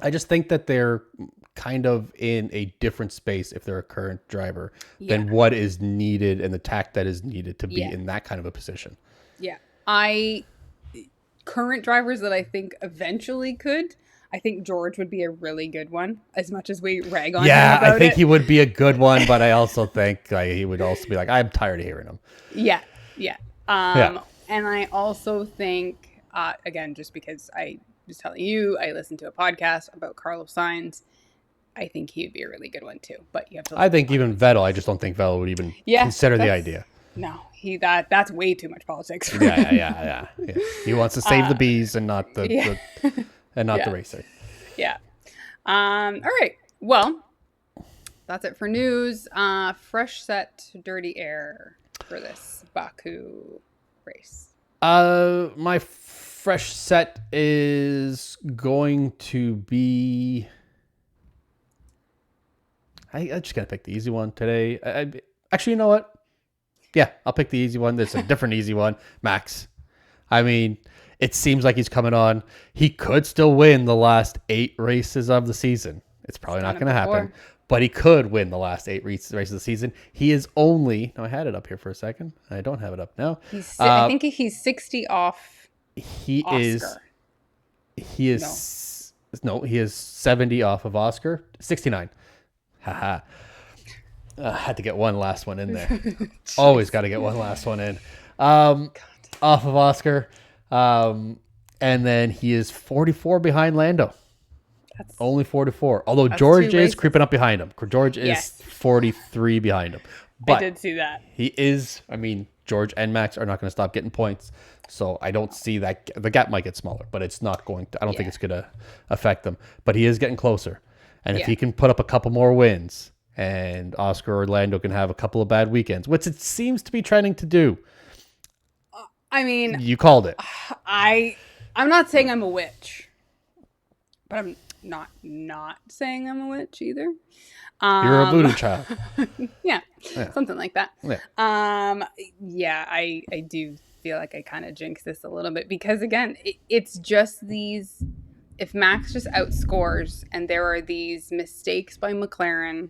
I just think that they're kind of in a different space if they're a current driver than what is needed and the tact that is needed to be in that kind of a position. Yeah. Current drivers that I think eventually could, I think George would be a really good one, as much as we rag on him about I think it. he would be a good one, but I also think he would also be like, I'm tired of hearing him. Yeah. And I also think, again, just because I was telling you, I listened to a podcast about Carlos Sainz. I think he would be a really good one too. But you have to. I think even Vettel. I just don't think Vettel would even consider the idea. No, that's way too much politics for him. him. Yeah. He wants to save the bees and not the the racer. Yeah. All right. Well, that's it for news. Fresh set, dirty air for this Baku race. My fresh set is going to be. I just gotta pick the easy one today. Actually, you know what? Yeah, I'll pick the easy one. There's a different easy one. Max. I mean, it seems like he's coming on. He could still win the last 8 races of the season. It's probably not going to happen, but he could win the last 8 races of the season. He is only. No, I had it up here for a second. I don't have it up now. I think he's 60 off. He Oscar. is. He is. No, he is 70 off of Oscar. 69. Haha. Had to get one last one in there. Always got to get one last one in. Off of Oscar. And then he is 44 behind Lando. That's only 44. Although George is creeping up behind him. George is 43 behind him. But I did see that. He is, George and Max are not going to stop getting points. So I don't see that. The gap might get smaller, but it's not going to. I don't think it's going to affect them. But he is getting closer. And if he can put up a couple more wins and Oscar or Lando can have a couple of bad weekends, which it seems to be trending to do. You called it. I'm not saying I'm a witch, but I'm not saying I'm a witch either. You're a voodoo child. yeah, something like that. Yeah. I do feel like I kind of jinx this a little bit because again, it's just these. If Max just outscores and there are these mistakes by McLaren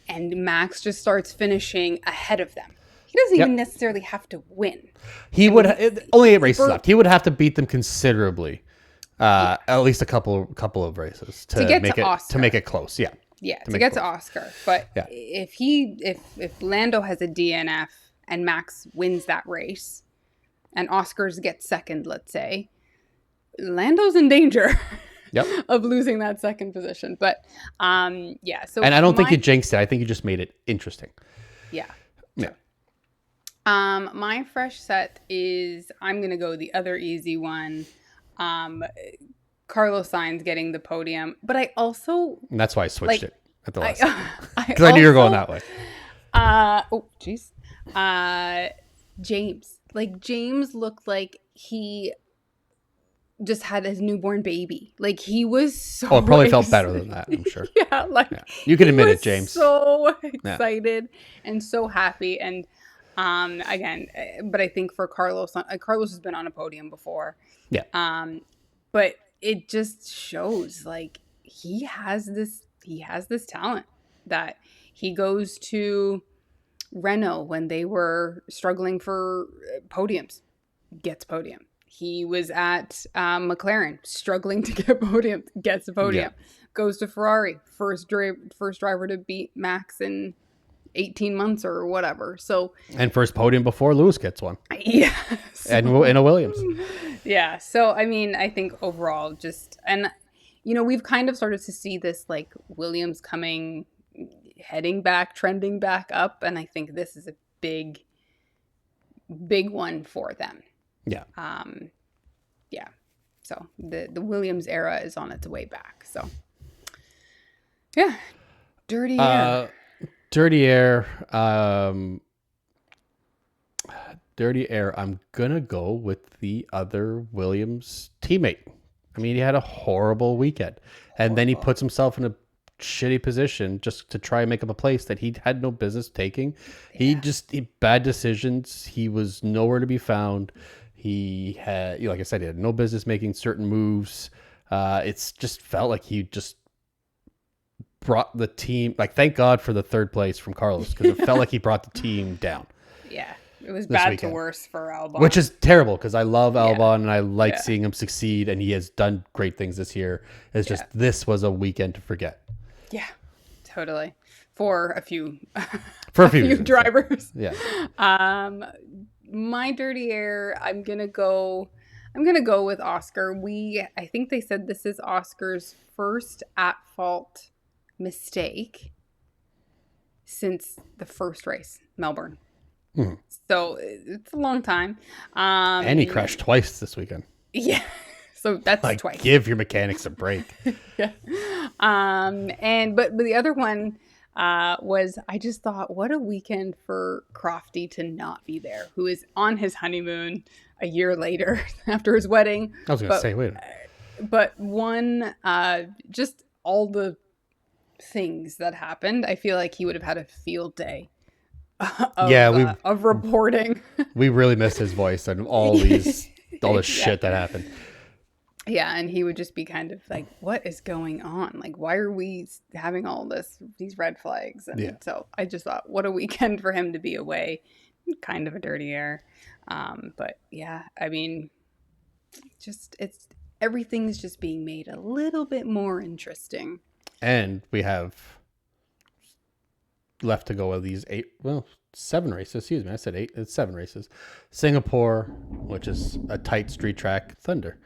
and Max just starts finishing ahead of them, he doesn't even necessarily have to win. He would only 8 races left. He would have to beat them considerably, at least a couple of races to make it close. Yeah, to get to Oscar. But if Lando has a DNF and Max wins that race, and Oscar's gets second, let's say, Lando's in danger. Of losing that second position. But so and I don't think you jinxed it. I think you just made it interesting. Yeah. My fresh set is I'm gonna go the other easy one. Carlos Sainz getting the podium, but I also and that's why I switched it at the last because I knew you were going that way. Oh jeez. Uh, James. Like, James looked like he just had his newborn baby. Like, he was Oh, it so probably felt better than excited. that, I'm sure. Yeah, Yeah. like You can he admit it, was James. so Yeah. excited and so happy. And again, but I think for Carlos, Carlos has been on a podium before. Yeah. But it just shows like he has this talent that he goes to Renault when they were struggling for podiums, gets podium. He was at McLaren struggling to get podium, gets a Yeah. podium. Goes to Ferrari, first driver to beat Max in 18 months or whatever. So And first podium before Lewis gets one. yeah, And so, in a Williams. yeah. So I mean, I think overall, just and we've kind of started to see this like Williams coming, heading back, trending back up, and I think this is a big, big one for them. Yeah. Yeah. So the Williams era is on its way back. So yeah, dirty air. Dirty air. Dirty air. I'm going to go with the other Williams teammate. I mean, he had a horrible weekend. And then he puts himself in a shitty position just to try and make up a place that he had no business taking. Yeah. He bad decisions. He was nowhere to be found. He had, like I said, he had no business making certain moves. It's just felt like he just brought the team, like, thank God for the third place from Carlos, because it felt like he brought the team down. Yeah. It was This bad weekend. to worse for Albon. Which is terrible because I love Albon and I like Yeah. seeing him succeed, and he has done great things this year. It's just this was a weekend to forget. Yeah, totally. For a few, For a few few reasons, drivers. Yeah. My dirty air. I'm gonna go with Oscar. I think they said this is Oscar's first at fault mistake since the first race, Melbourne. So it's a long time. And he crashed twice this weekend. Yeah. So that's Like, twice. give your mechanics a break. Yeah. But the other one was, I just thought, what a weekend for Crofty to not be there, who is on his honeymoon a year later after his wedding. I was going to say, wait. But just all the things that happened, I feel like he would have had a field day of reporting. We really missed his voice and all this shit that happened. Yeah, and he would just be kind of like, what is going on? Like, why are we having all these red flags? And so I just thought, what a weekend for him to be away. Kind of a dirty air. But yeah, I mean, everything's just being made a little bit more interesting. And we have left to go of these 7 races. Excuse me, I said 8. It's 7 races. Singapore, which is a tight street track, thunder.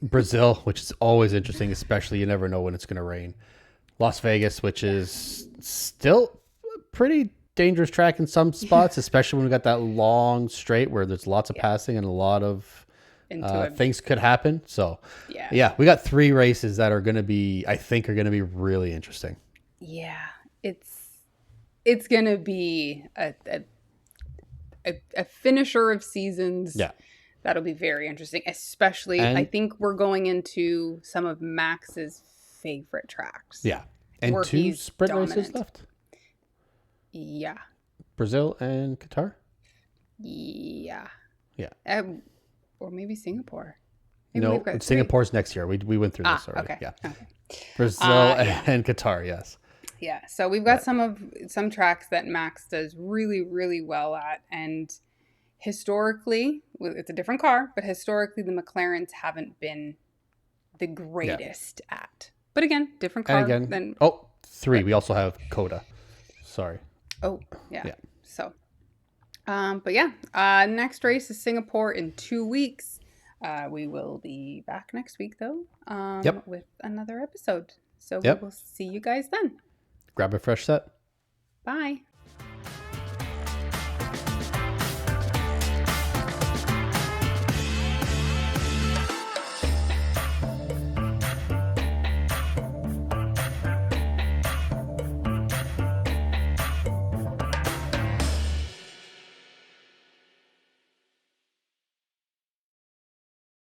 Brazil, which is always interesting, especially you never know when it's going to rain. Las Vegas, which is still a pretty dangerous track in some spots, especially when we got that long straight where there's lots of passing and a lot of things could happen. So yeah, we got 3 races that are going to be, I think, are going to be really interesting. Yeah, it's going to be a finisher of seasons. Yeah. That'll be very interesting, especially I think we're going into some of Max's favorite tracks. Yeah. And 2 sprint races left. Yeah. Brazil and Qatar? Yeah. Yeah. Or maybe Singapore. No, Singapore's next year. We went through this already. Okay. Yeah. Okay. Brazil and Qatar, yes. Yeah. So we've got some tracks that Max does really, really well at, and historically, it's a different car, but historically the McLarens haven't been the greatest at. But again, different car. And again, 3. We also have Coda. Sorry. Oh, yeah. So, but yeah, next race is Singapore in 2 weeks. We will be back next week, though, with another episode. So we will see you guys then. Grab a fresh set. Bye.